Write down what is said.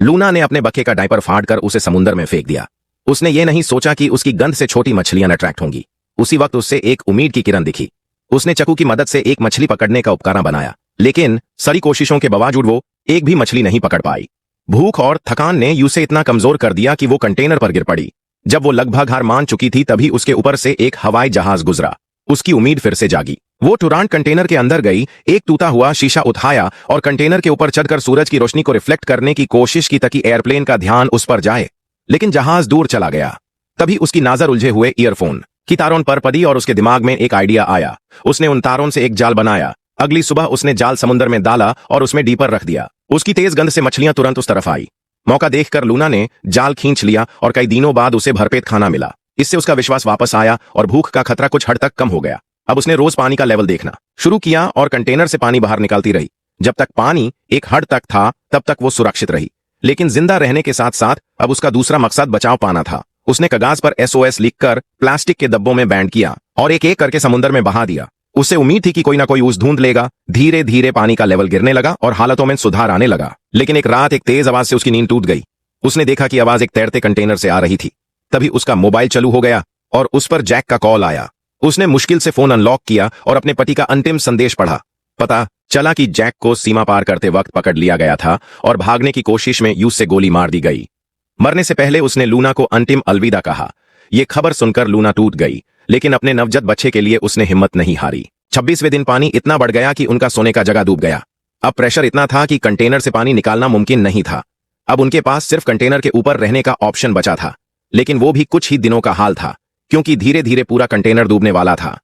Luna ने अपने बच्चे का डायपर फाड़कर उसे समुद्र में फेंक दिया। उसने ये नहीं सोचा कि उसकी गंध से छोटी मछलियां अट्रैक्ट होंगी। उसी वक्त उससे एक उम्मीद की किरण दिखी। उसने चाकू की मदद से एक मछली पकड़ने का उपकरण बनाया, लेकिन सारी कोशिशों के बावजूद वो एक भी मछली नहीं पकड़ पाई। भूख और थकान ने उसे इतना कमजोर कर दिया कि वो कंटेनर पर गिर पड़ी। जब वो लगभग हार मान चुकी थी तभी उसके ऊपर से एक हवाई जहाज गुजरा। उसकी उम्मीद फिर से जागी। वो तुरंत कंटेनर के अंदर गई, एक टूटा हुआ शीशा उठाया और कंटेनर के ऊपर चढ़कर सूरज की रोशनी को रिफ्लेक्ट करने की कोशिश की ताकि एयरप्लेन का ध्यान उस पर जाए। लेकिन जहाज दूर चला गया। तभी उसकी नजर उलझे हुए ईयरफोन की तारों पर पड़ी और उसके दिमाग में एक आइडिया आया। उसने उन तारों से एक जाल बनाया। अगली सुबह उसने जाल समुद्र में डाला और उसमें डीपर रख दिया। उसकी तेज गंध से मछलियां तुरंत उस तरफ आई। मौका देखकर लूना ने जाल खींच लिया और कई दिनों बाद उसे भरपेट खाना मिला। इससे उसका विश्वास वापस आया और भूख का खतरा कुछ हद तक कम हो गया। अब उसने रोज पानी का लेवल देखना शुरू किया और कंटेनर से पानी बाहर निकालती रही। जब तक पानी एक हद तक था तब तक वो सुरक्षित रही। लेकिन जिंदा रहने के साथ साथ अब उसका दूसरा मकसद बचाव पाना था। उसने कागज पर SOS लिखकर प्लास्टिक के डब्बों में बैंड किया और एक एक करके समुद्र में बहा दिया। उसे उम्मीद थी कि कोई ना कोई उस ढूंढ लेगा। धीरे धीरे पानी का लेवल गिरने लगा और हालतों में सुधार आने लगा। लेकिन एक रात एक तेज आवाज से उसकी नींद टूट गई। उसने देखा कि आवाज एक तैरते कंटेनर से आ रही थी। तभी उसका मोबाइल चालू हो गया और उस पर जैक का कॉल आया। उसने मुश्किल से फोन अनलॉक किया और अपने पति का अंतिम संदेश पढ़ा। पता चला कि जैक को सीमा पार करते वक्त पकड़ लिया गया था और भागने की कोशिश में यूं से गोली मार दी गई। मरने से पहले उसने लूना को अंतिम अलविदा कहा। यह खबर सुनकर लूना टूट गई, लेकिन अपने नवजात बच्चे के लिए उसने हिम्मत नहीं हारी। 26वें दिन पानी इतना बढ़ गया कि उनका सोने का जगह डूब गया। अब प्रेशर इतना था कि कंटेनर से पानी निकालना मुमकिन नहीं था। अब उनके पास सिर्फ कंटेनर के ऊपर रहने का ऑप्शन बचा था, लेकिन वो भी कुछ ही दिनों का हाल था, क्योंकि धीरे धीरे पूरा कंटेनर डूबने वाला था।